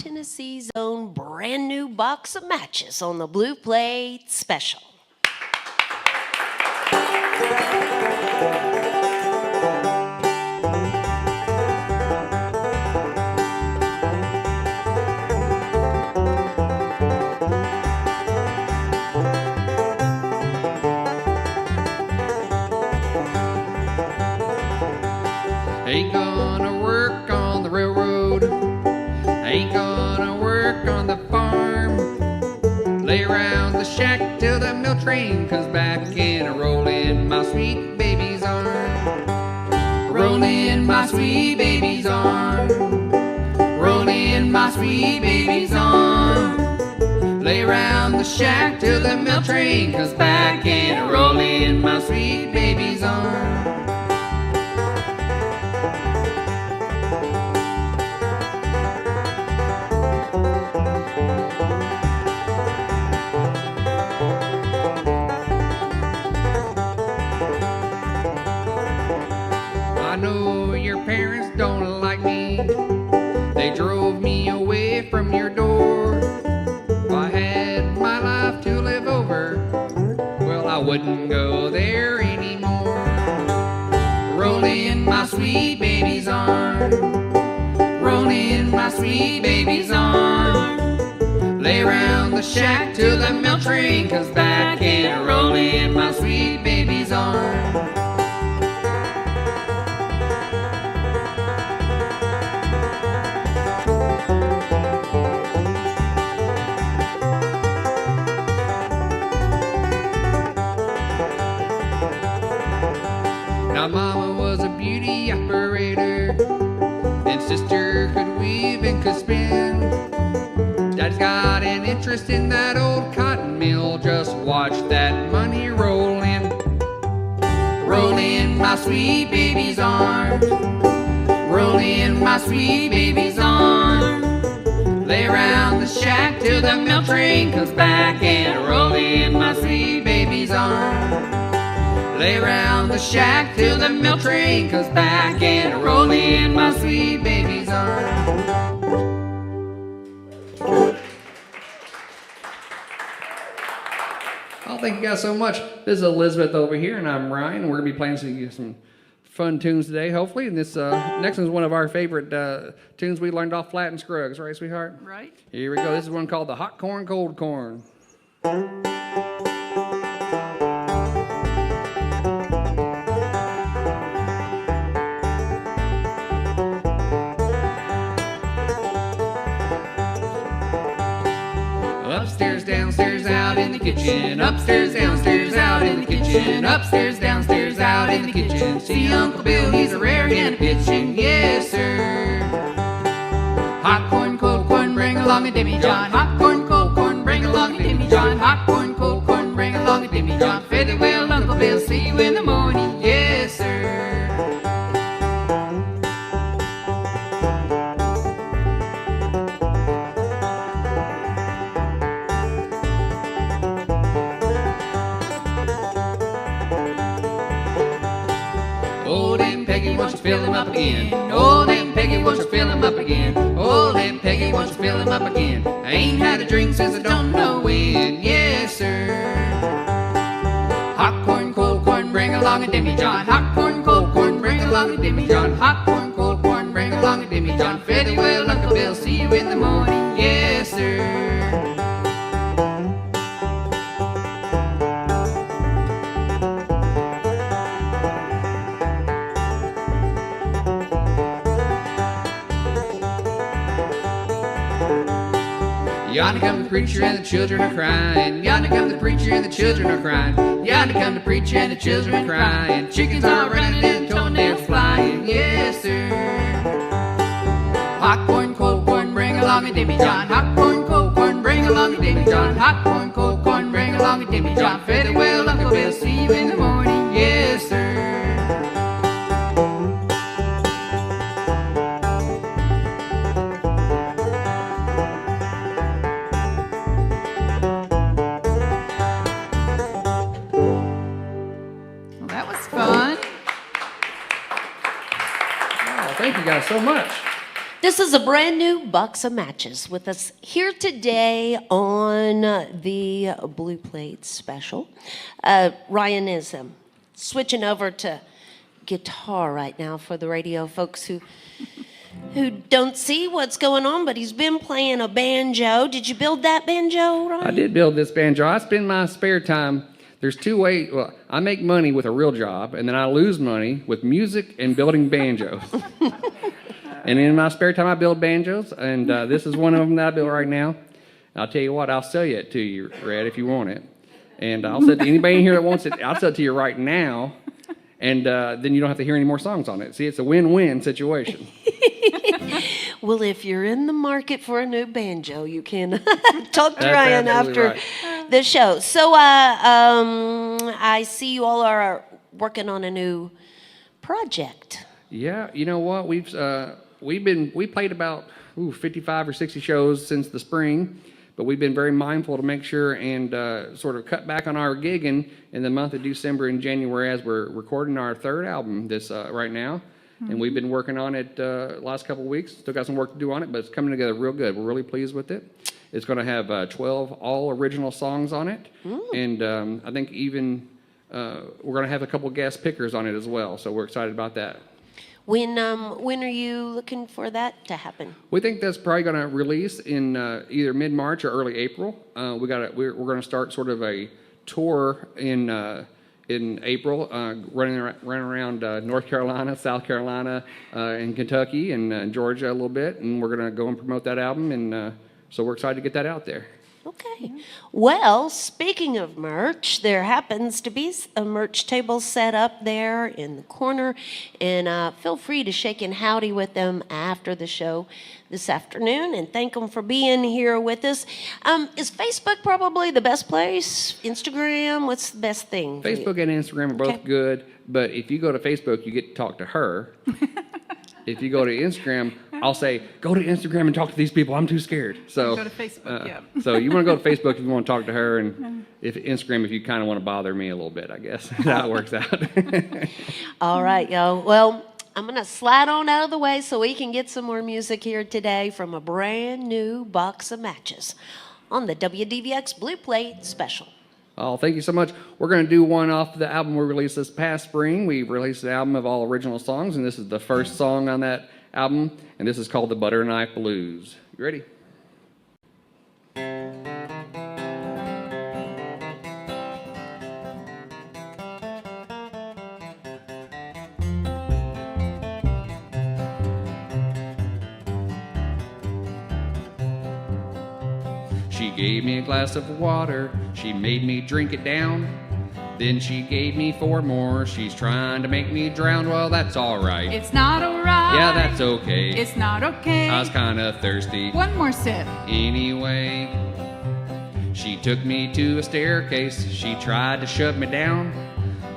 Tennessee's own brand new box of matches on the Blue Plate Special. Ain't gonna work on the railroad, ain't gonna work on the farm. Lay around the shack till the milk train comes back and roll in my sweet baby's arm. Roll in my sweet baby's arm. Roll in my sweet baby's arm. Lay around the shack till the milk train comes back and roll in my sweet baby's arm. I know your parents don't like me. They drove me away from your door. If I had my life to live over, well, I wouldn't go there anymore. Roll in my sweet baby's arm. Roll in my sweet baby's arm. Lay around the shack till the milk train comes back and roll in my sweet baby's arm. Now mama was a beauty operator, and sister could weave and could spin. Daddy's got an interest in that old cotton mill. Just watch that money roll in. Roll in my sweet baby's arms. Roll in my sweet baby's arms. Lay around the shack till the milk train comes back and roll in my sweet baby's arms. Lay around the shack till the milk train comes back and roll in my sweet baby's arms. Oh, thank you guys so much. This is Elizabeth over here, and I'm Ryan. We're going to be playing some fun tunes today, hopefully. And this next one's one of our favorite tunes we learned off Flat and Scruggs, right, sweetheart? Right. Here we go. This is one called the Hot Corn, Cold Corn. Upstairs, downstairs, out in the kitchen. Upstairs, downstairs, out in the kitchen. Upstairs, downstairs, out in the kitchen. See Uncle Bill, he's a raring and a pitching. Yes, sir. Hot corn, cold corn, bring along a demi-john. Hot corn, cold corn, bring along a demi-john. Hot corn, cold corn, bring along a demi-john. Fare thee well, Uncle Bill, see you in the morning. Yes, sir. Old Aunt Peggy wants to fill him up again. Old Aunt Peggy wants to fill him up again. Old Aunt Peggy wants to fill him up again. I ain't had a drink since I don't know when. Yes, sir. Hot corn, cold corn, bring along a demi-john. Hot corn, cold corn, bring along a demi-john. Hot corn, cold corn, bring along a demi-john. Fare thee well, Uncle Bill, see you in the morning. Yes, sir. Yonder come the preacher and the children are crying. Yonder come the preacher and the children are crying. Yonder come the preacher and the children are crying. Chickens are running and toenails flying. Yes, sir. Hot corn, cold corn, bring along a demi-john. Hot corn, cold corn, bring along a demi-john. Hot corn, cold corn, bring along a demi-john. Fare thee well, Uncle Bill, see you in the morning. Yes, sir. Fun. Wow, thank you guys so much. This is a brand new box of matches with us here today on the Blue Plate special. Ryan is switching over to guitar right now for the radio folks who don't see what's going on, but he's been playing a banjo. Did you build that banjo, Ryan? I did build this banjo. I spend my spare time. There's two ways. Well, I make money with a real job, and then I lose money with music and building banjos. And in my spare time, I build banjos, and this is one of them that I build right now. I'll tell you what, I'll sell it to you, Red, if you want it. And I'll sell it to anybody in here that wants it. I'll sell it to you right now, and then you don't have to hear any more songs on it. See, it's a win-win situation. Well, if you're in the market for a new banjo, you can talk to Ryan after the show. So I see you all are working on a new project. Yeah, you know what? We played about 55 or 60 shows since the spring, but we've been very mindful to make sure and sort of cut back on our gigging in the month of December and January as we're recording our third album right now. And we've been working on it last couple of weeks. Still got some work to do on it, but it's coming together real good. We're really pleased with it. It's going to have 12 all original songs on it, and I think even we're going to have a couple guest pickers on it as well. So we're excited about that. When are you looking for that to happen? We think that's probably going to release in either mid-March or early April. We're going to start sort of a tour in April, running around North Carolina, South Carolina, and Kentucky, and Georgia a little bit, and we're going to go and promote that album, and so we're excited to get that out there. Okay. Well, speaking of merch, there happens to be a merch table set up there in the corner, and feel free to shake and howdy with them after the show this afternoon and thank them for being here with us. Is Facebook probably the best place? Instagram? What's the best thing? Facebook and Instagram are both good, but if you go to Facebook, you get to talk to her. If you go to Instagram, I'll say, go to Instagram and talk to these people. I'm too scared. So go to Facebook, yeah. So you want to go to Facebook if you want to talk to her, and if Instagram if you kind of want to bother me a little bit, I guess. That's how it works out. All right, y'all. Well, I'm going to slide on out of the way so we can get some more music here today from a brand new box of matches on the WDVX Blue Plate special. Oh, thank you so much. We're going to do one off the album we released this past spring. We released an album of all original songs, and this is the first song on that album, and this is called The Butter Knife Blues. You ready? She gave me a glass of water, she made me drink it down. Then she gave me 4 more, she's trying to make me drown. Well, that's alright. It's not alright. Yeah, that's okay. It's not okay. I was kinda thirsty. One more sip. Anyway, she took me to a staircase, she tried to shove me down.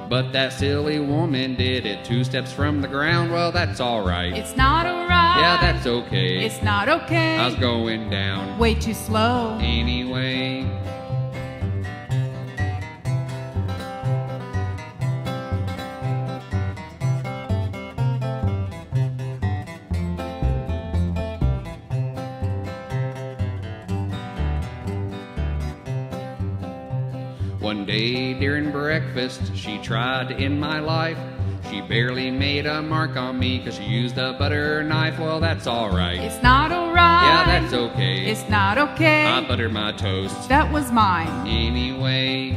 But that silly woman did it 2 steps from the ground. Well, that's alright. It's not alright. Yeah, that's okay. It's not okay. I was going down. Way too slow. Anyway. One day during breakfast, she tried to end my life. She barely made a mark on me 'cause she used a butter knife. Well, that's alright. It's not alright. Yeah, that's okay. It's not okay. I buttered my toast. That was mine. Anyway,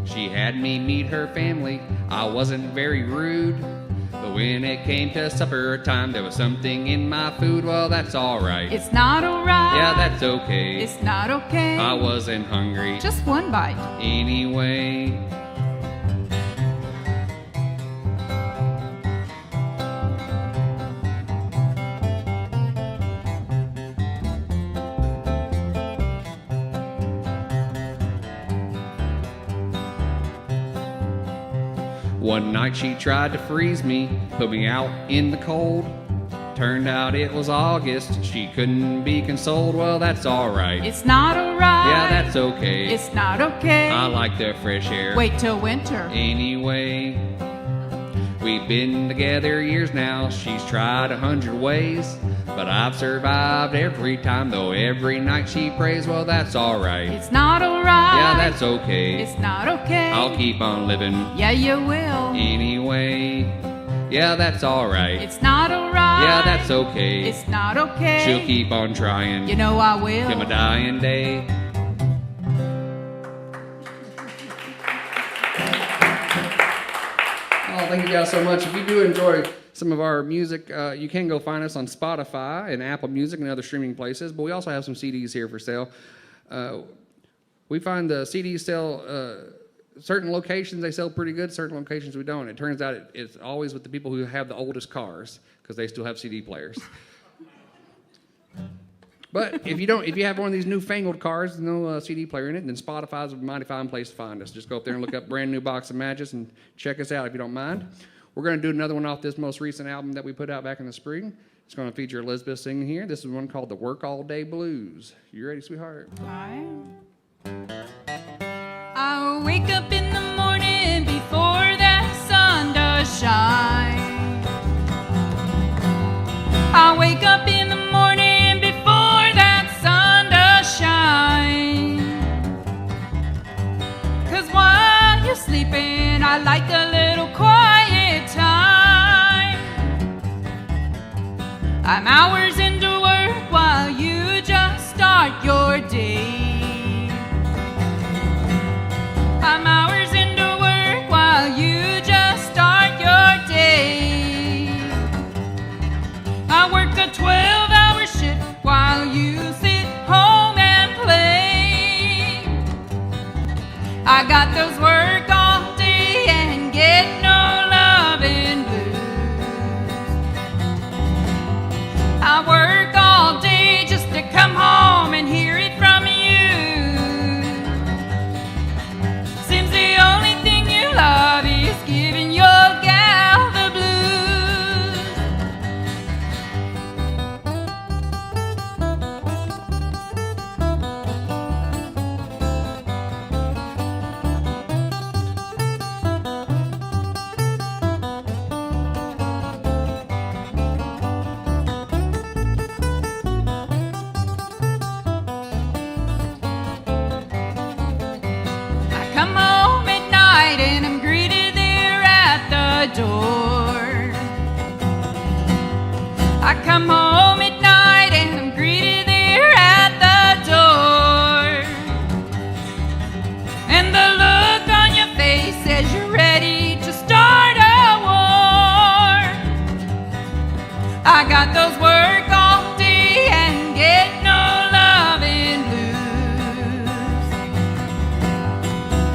she had me meet her family. I wasn't very rude. But when it came to supper time, there was something in my food. Well, that's alright. It's not alright. Yeah, that's okay. It's not okay. I wasn't hungry. Just one bite. Anyway. One night she tried to freeze me, put me out in the cold. Turned out it was August, she couldn't be consoled. Well, that's alright. It's not alright. Yeah, that's okay. It's not okay. I like the fresh air. Wait till winter. Anyway, We've been together years now, she's tried 100 ways, but I've survived every time, though every night she prays. Well, that's alright. It's not alright. Yeah, that's okay. It's not okay. I'll keep on living Yeah, you will. anyway. Yeah, that's alright. It's not alright. Yeah, that's okay. It's not okay. She'll keep on trying You know I will. till my dying day. Oh, thank you guys so much. If you do enjoy some of our music, you can go find us on Spotify and Apple Music and other streaming places, but we also have some CDs here for sale. We find the CDs sell, certain locations they sell pretty good, certain locations we don't. It turns out it's always with the people who have the oldest cars, because they still have CD players. But if you have one of these newfangled cars with no CD player in it, then Spotify's a mighty fine place to find us. Just go up there and look up Brand New Box of Matches and check us out if you don't mind. We're going to do another one off this most recent album that we put out back in the spring. It's going to feature Elizabeth singing here. This is one called The Work All Day Blues. You ready, sweetheart? I wake up in the morning before that sun does shine. I wake up in the morning before that sun does shine. 'Cause while you're sleeping, I like a little quiet time. I'm hours into work while you just start your day. I'm hours into work while you just start your day. I work a 12-hour shift while you sit home and play. I got those work all day and get no loving blues. I work all day just to come home and hear it from you. Seems the only thing you love is giving your gal the blues. I come home at night and I'm greeted there at the door. I come home at night and I'm greeted there at the door. And the look on your face says you're ready to start a war. I got those work all day and get no loving blues.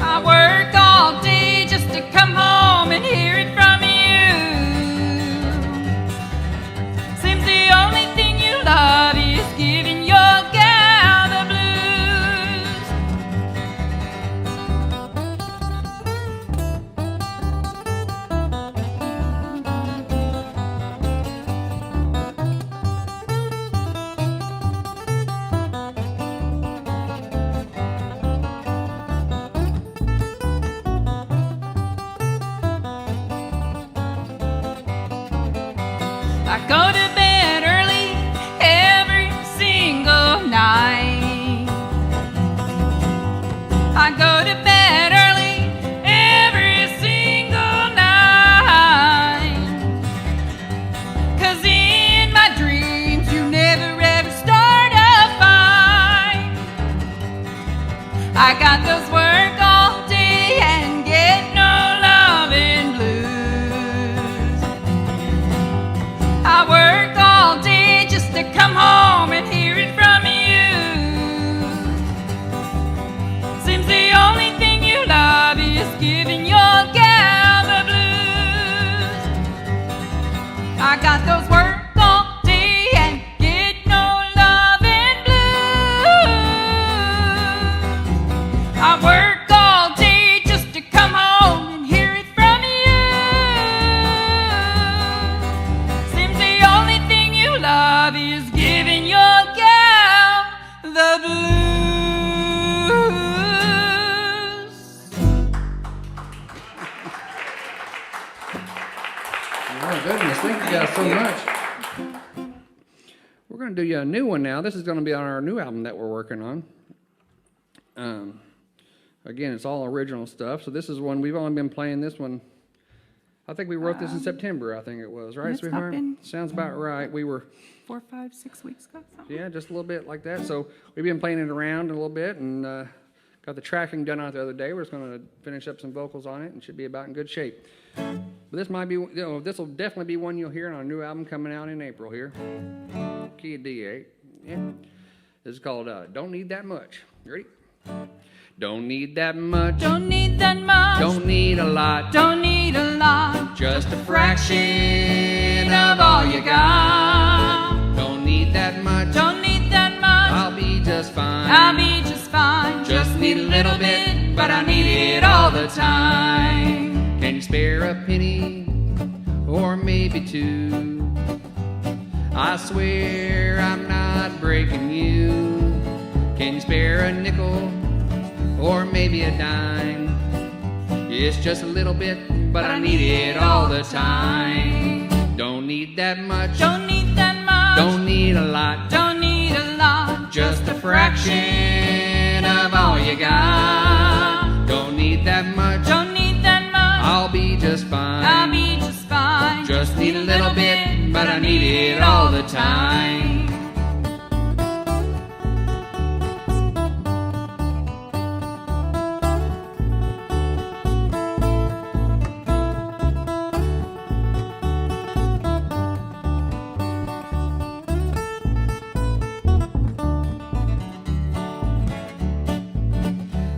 I work all day just to come home and hear it from you. Seems the only thing you love is giving your gal the blues. I go to bed early every single night. I go to bed early every single night. 'Cause in my dreams you never ever start a fight. I got those work all day and get no loving blues. I work all day just to come home and hear it from you. Seems the only thing you love is giving your gal the blues. I got those work all day and get no loving blues. I work all day just to come home and hear it from you. Seems the only thing you love is giving your gal the blues. so much. We're going to do you a new one now. This is going to be on our new album that we're working on. Again, it's all original stuff. So this is one, we've only been playing this one. I think we wrote this in September, I think it was, right, it's not sweetheart? been- Sounds about right. We were, 4, 5, 6 weeks ago. Something. yeah, just a little bit like that. So we've been playing it around a little bit and got the tracking done out the other day. We're just going to finish up some vocals on it and should be about in good shape. But this might be, this will definitely be one you'll hear on our new album coming out in April here. Key of D8. Yeah. This is called Don't Need That Much. You ready? Don't need that much. Don't need that much. Don't need a lot. Don't need a lot. Just a fraction of all you got. Don't need that much. Don't need that much. I'll be just fine. I'll be just fine. Just need a little bit, but I need it all the time. Can you spare a penny or maybe two? I swear I'm not breaking you. Can you spare a nickel or maybe a dime? It's just a little bit, but I need it all the time. Don't need that much. Don't need that much. Don't need a lot. Don't need a lot. Just a fraction of all you got. Don't need that much. Don't need that much. I'll be just fine. I'll be just fine. Just need a little bit, but I need it all the time.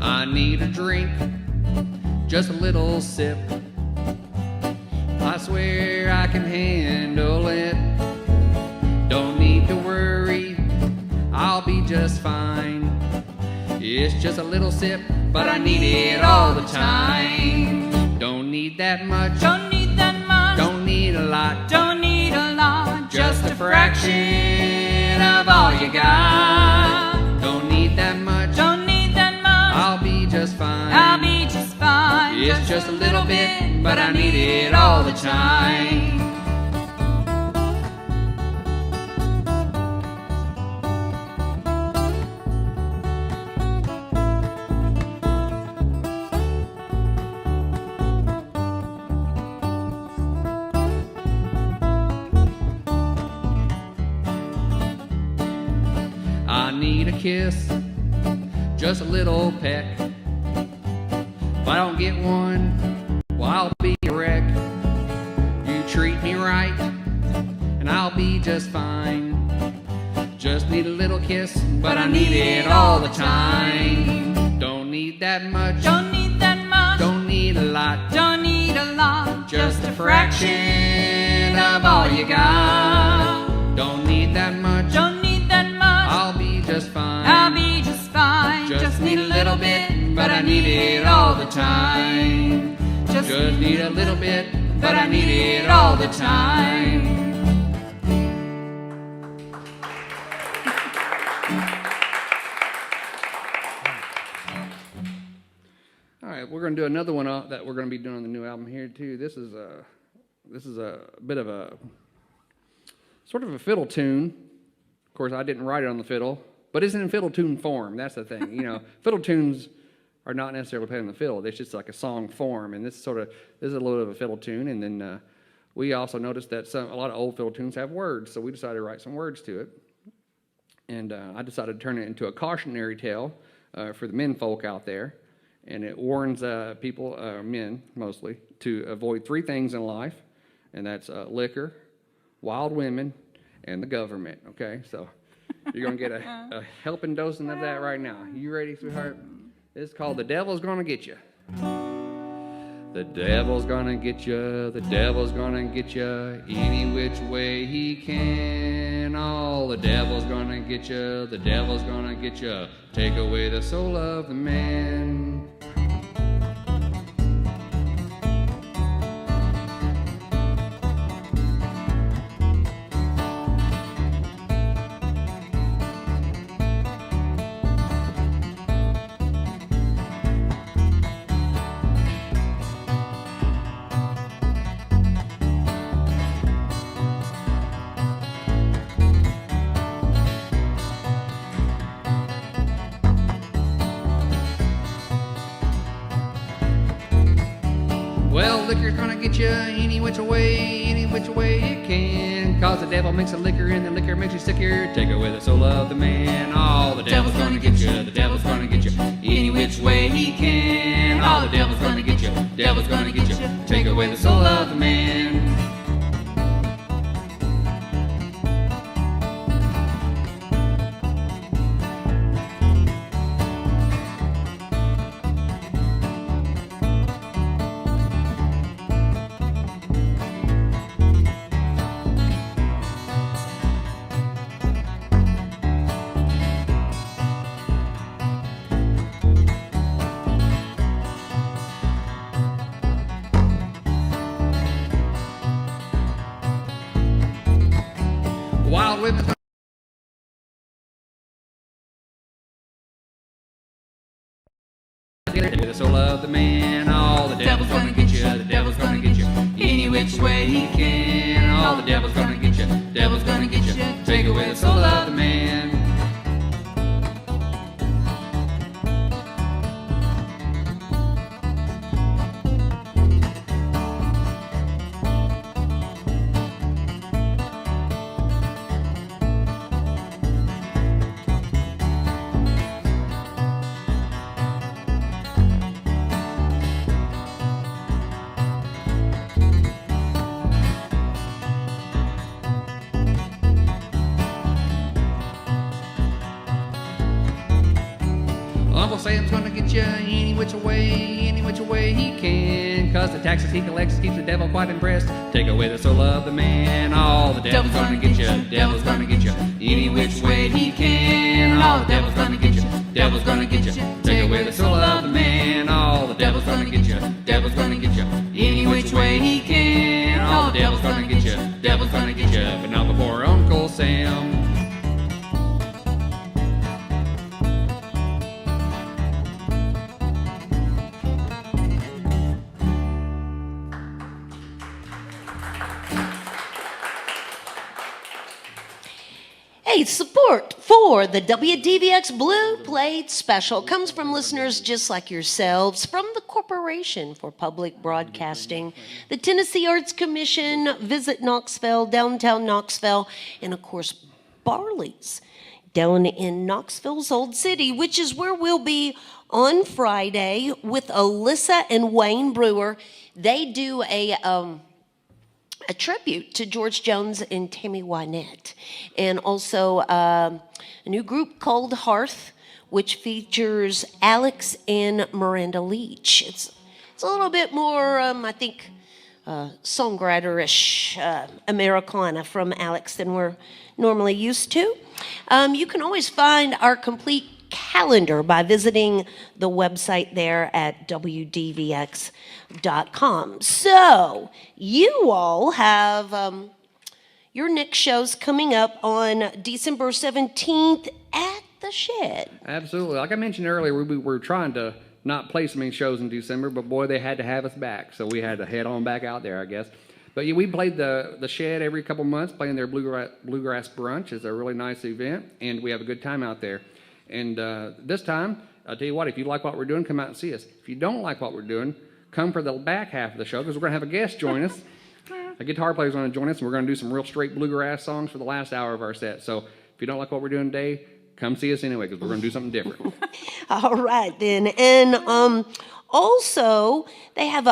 I need a drink, just a little sip. I swear I can handle it. Don't need to worry, I'll be just fine. It's just a little sip, but I need it all the time. Don't need that much. Don't need that much. Don't need a lot. Don't need a lot. Just a fraction of all you got. Don't need that much. Don't need that much. I'll be just fine. I'll be just fine. It's just a little bit, but I need it all the time. I need a kiss, just a little peck. If I don't get one, well, I'll be a wreck. You treat me right, and I'll be just fine. Just need a little kiss, but I need it all the time. Don't need that much. Don't need that much. Don't need a lot. Don't need a lot. Just a fraction of all you got. Don't need that much. Don't need that much. I'll be just fine. I'll be just fine. Just need a little bit, but I need it all the time. Just need a little bit, but I need it all the time. All right, we're going to do another one that we're going to be doing on the new album here too. This is a bit of a sort of a fiddle tune. Of course, I didn't write it on the fiddle, but it's in fiddle tune form. That's the thing. You know, fiddle tunes are not necessarily played on the fiddle. It's just like a song form, and this is a little bit of a fiddle tune. And then we also noticed that a lot of old fiddle tunes have words, so we decided to write some words to it. And I decided to turn it into a cautionary tale for the men folk out there. And it warns people, men mostly, to avoid three things in life, and that's liquor, wild women, and the government, okay? So you're going to get a helping dosing of that right now. You ready, sweetheart? It's called The Devil's Gonna Get You. The devil's gonna get you, the devil's gonna get you, any which way he can. Oh, the devil's gonna get you, the devil's gonna get you, take away the soul of the man. liquor's gonna get you any which way it can. Cause the devil makes a liquor and the liquor makes you sicker. Take away the soul of the man. Oh, the devil's gonna get you, the devil's gonna get you any which way he can. Oh, the devil's gonna get you, devil's gonna get you. Take away the soul of the man. Wild women's the soul of the man. Oh, the devil's gonna get you, the devil's gonna get you any which way he can. Oh, the devil's gonna get you, devil's gonna get you. Take away the soul of the man. Uncle Sam's gonna get you any which way he can. Cause the taxes he collects keeps the devil quite impressed. Take away the soul of the man. Oh, the devil's gonna get you, the devil's gonna get you any which way he can. Oh, the devil's gonna get you, devil's gonna get you. Take away the soul of the man. Oh, the devil's gonna get you, devil's gonna get you any which way he can. Oh, the devil's gonna get you, devil's gonna get you, but not before Uncle Sam. Hey, support for the WDVX Blue Plate Special comes from listeners just like yourselves from the Corporation for Public Broadcasting, the Tennessee Arts Commission, Visit Knoxville, downtown Knoxville, and of course, Barley's down in Knoxville's Old City, which is where we'll be on Friday with Alyssa and Wayne Brewer. They do a tribute to George Jones and Tammy Wynette, and also a new group called Hearth, which features Alex and Miranda Leach. It's a little bit more, I think, songwriter-ish Americana from Alex than we're normally used to. You can always find our complete calendar by visiting the website there at WDVX.com. So, you all have your next shows coming up on December 17th at the Shed. Absolutely. Like I mentioned earlier, we were trying to not play so many shows in December, but boy, they had to have us back, so we had to head on back out there, I guess. But yeah, we played the Shed every couple months, playing their Bluegrass Brunch. It's a really nice event, and we have a good time out there. And this time, I'll tell you what, if you like what we're doing, come out and see us. If you don't like what we're doing, come for the back half of the show, because we're going to have a guest join us. A guitar player's going to join us, and we're going to do some real straight bluegrass songs for the last hour of our set. So if you don't like what we're doing today, come see us anyway, because we're going to do something different. All right, then. And also, they have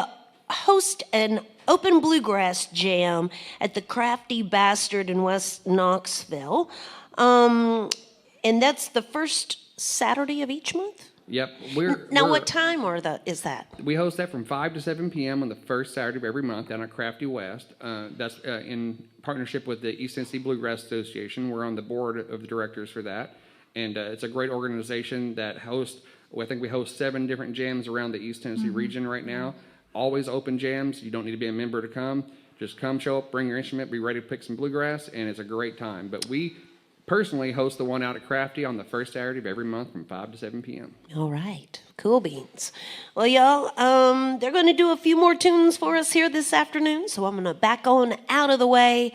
host an open bluegrass jam at the Crafty Bastard in West Knoxville. And that's the first Saturday of each month? Yep. What time is that? We host that from 5 to 7 p.m. on the first Saturday of every month down at Crafty West. That's in partnership with the East Tennessee Bluegrass Association. We're on the board of the directors for that. And it's a great organization that hosts, I think we host 7 different jams around the East Tennessee region right now. Always open jams. You don't need to be a member to come. Just come, show up, bring your instrument, be ready to pick some bluegrass, and it's a great time. But we personally host the one out at Crafty on the first Saturday of every month from 5 to 7 p.m. All right. Cool beans. Well, y'all, they're going to do a few more tunes for us here this afternoon, so I'm going to back on out of the way.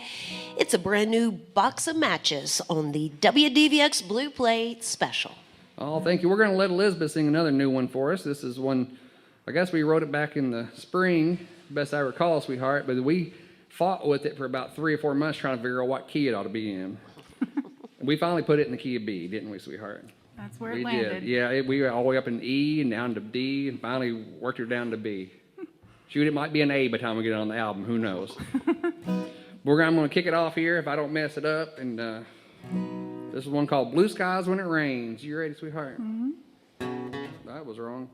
It's a brand new box of matches on the WDVX Blue Plate Special. Oh, thank you. We're going to let Elizabeth sing another new one for us. This is one, I guess we wrote it back in the spring, best I recall, sweetheart. But we fought with it for about 3 or 4 months trying to figure out what key it ought to be in. We finally put it in the key of B, didn't we, sweetheart? That's where We it landed. did. Yeah, we were all the way up in E and down to D and finally worked her down to B. Shoot, it might be an A by the time we get on the album. Who knows? I'm going to kick it off here if I don't mess it up. And this is one called Blue Skies When It Rains. You ready, sweetheart? Mm-hmm. That was wrong.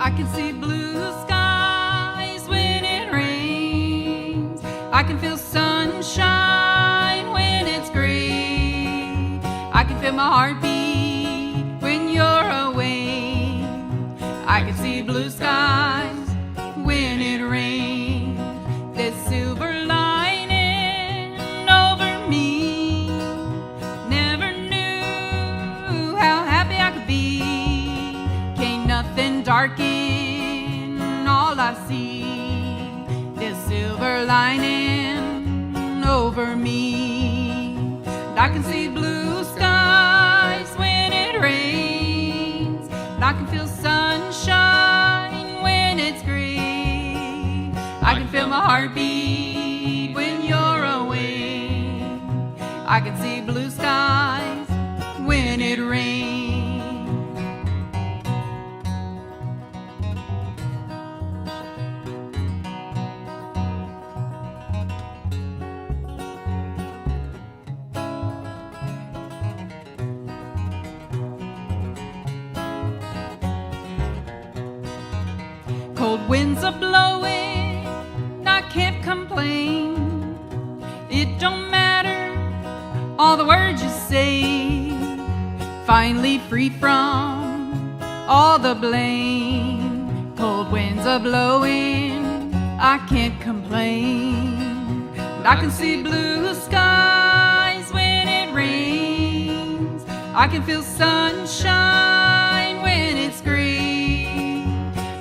I can see blue skies when it rains. I can feel sunshine when it's gray. I can feel my heartbeat when you're away. I can see blue skies when it rains. There's silver lining over me. Never knew how happy I could be. Can't nothing darken all I see. There's silver lining over me. And I can see blue skies when it rains. And I can feel sunshine when it's gray. I can feel my heartbeat when you're away. I can see blue skies when it rains. Cold winds are blowing, I can't complain. It don't matter all the words you say. Finally free from all the blame. Cold winds are blowing, I can't complain. And I can see blue skies when it rains. I can feel sunshine when it's gray.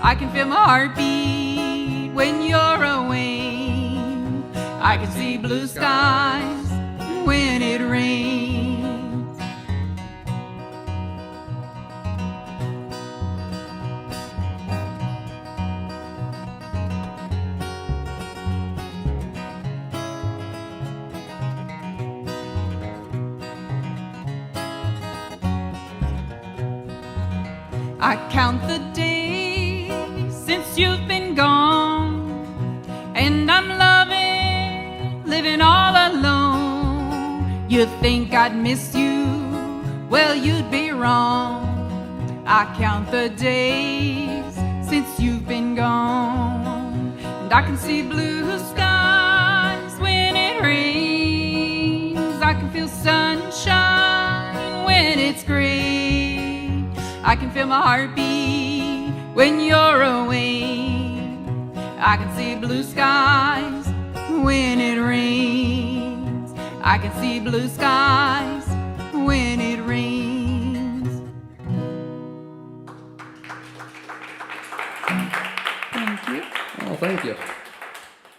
I can feel my heartbeat when you're away. I can see blue skies when it rains. I count the days since you've been gone, and I'm loving living all alone. You think I'd miss you? Well, you'd be wrong. I count the days since you've been gone, and I can see blue skies when it rains. I can feel sunshine when it's gray. I can feel my heartbeat when you're away. I can see blue skies when it rains. I can see blue skies when it rains. Thank you. Oh, thank you.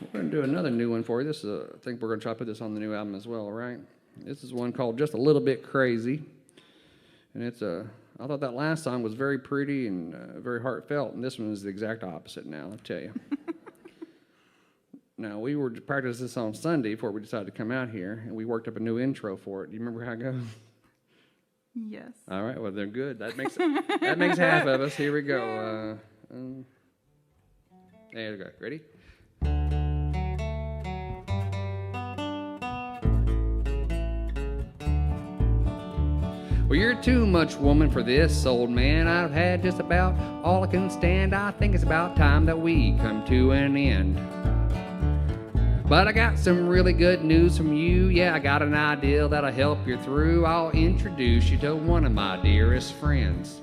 We're going to do another new one for you. This is I think we're going to try to put this on the new album as well, all right? This is one called Just a Little Bit Crazy. And it's I thought that last song was very pretty and very heartfelt, and this one is the exact opposite now, I'll tell you. Now, we were to practice this on Sunday before we decided to come out here, and we worked up a new intro for it. Do you remember how it goes? Yes. All right, well, they're good. That makes half of us. Here we go. There we go. Ready? Well, you're too much woman for this, old man. I've had just about all I can stand. I think it's about time that we come to an end. But I got some really good news from you. Yeah, I got an idea that'll help you through. I'll introduce you to one of my dearest friends.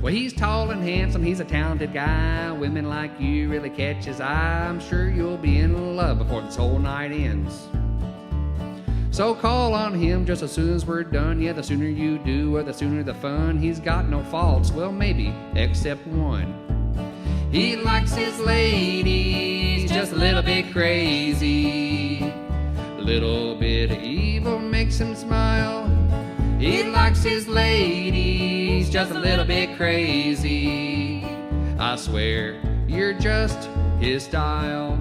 Well, he's tall and handsome, he's a talented guy. Women like you really catch his eye. I'm sure you'll be in love before this whole night ends. So call on him just as soon as we're done. Yeah, the sooner you do, the sooner the fun. He's got no faults, well, maybe, except one. He likes his ladies just a little bit crazy. A little bit of evil makes him smile. He likes his ladies just a little bit crazy. I swear, you're just his style.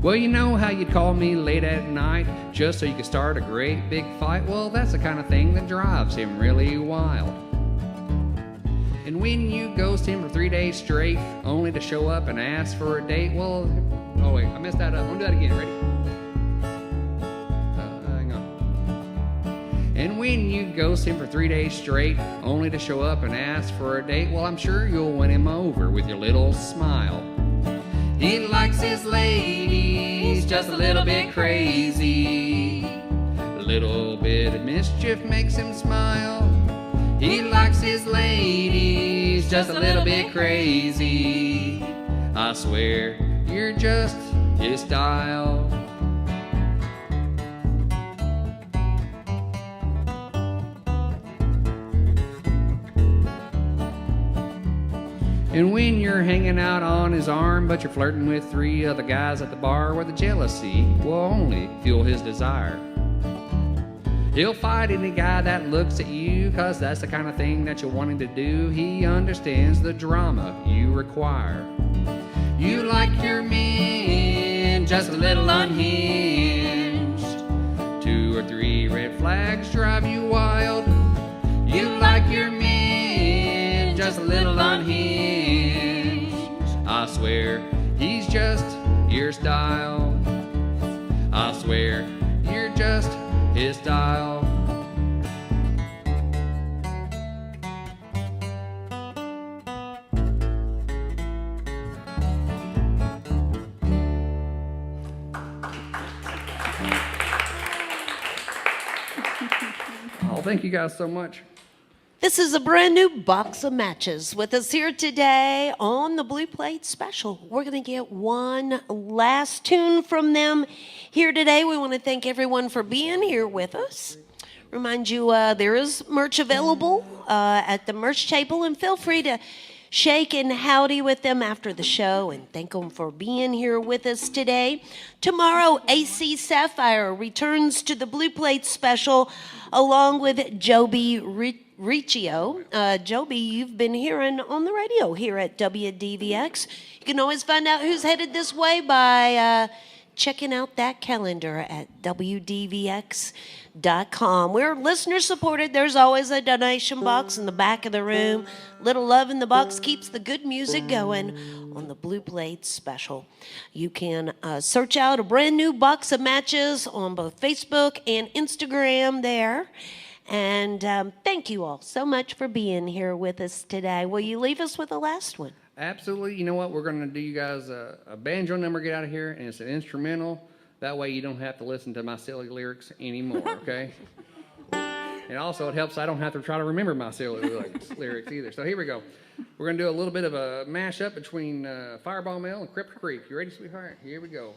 Well, you know how you'd call me late at night just so you could start a great big fight? Well, that's the kind of thing that drives him really wild. And when you ghost him for 3 days straight, only to show up and ask for a date, well, oh wait, I messed that up. I'm gonna do that again. Ready? Hang on. And when you ghost him for 3 days straight, only to show up and ask for a date, well, I'm sure you'll win him over with your little smile. He likes his ladies just a little bit crazy. A little bit of mischief makes him smile. He likes his ladies just a little bit crazy. I swear, you're just his style. And when you're hanging out on his arm, but you're flirting with 3 other guys at the bar, where the jealousy will only fuel his desire. He'll fight any guy that looks at you, 'cause that's the kind of thing that you're wanting to do. He understands the drama you require. You like your men just a little unhinged. 2 or 3 red flags drive you wild. You like your men just a little unhinged. I swear, he's just your style. I swear, you're just his style. Oh, thank you guys so much. This is a brand new box of matches with us here today on the Blue Plate Special. We're going to get one last tune from them here today. We want to thank everyone for being here with us. Remind you, there is merch available at the merch table, and feel free to shake and howdy with them after the show and thank them for being here with us today. Tomorrow, AC Sapphire returns to the Blue Plate Special along with Joby Riccio. Joby, you've been hearing on the radio here at WDVX. You can always find out who's headed this way by checking out that calendar at WDVX.com. We're listener supported. There's always a donation box in the back of the room. Little love in the box keeps the good music going on the Blue Plate Special. You can search out a brand new box of matches on both Facebook and Instagram there. And thank you all so much for being here with us today. Will you leave us with the last one? Absolutely. You know what? We're going to do you guys a banjo number, get out of here, and it's an instrumental. That way you don't have to listen to my silly lyrics anymore, okay? And also it helps I don't have to try to remember my silly lyrics either. So here we go. We're going to do a little bit of a mashup between Fireball Mill and Cripple Creek. You ready, sweetheart? Here we go.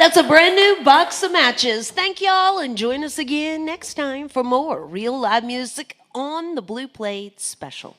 That's a brand new box of matches. Thank y'all, and join us again next time for more real live music on the Blue Plate Special.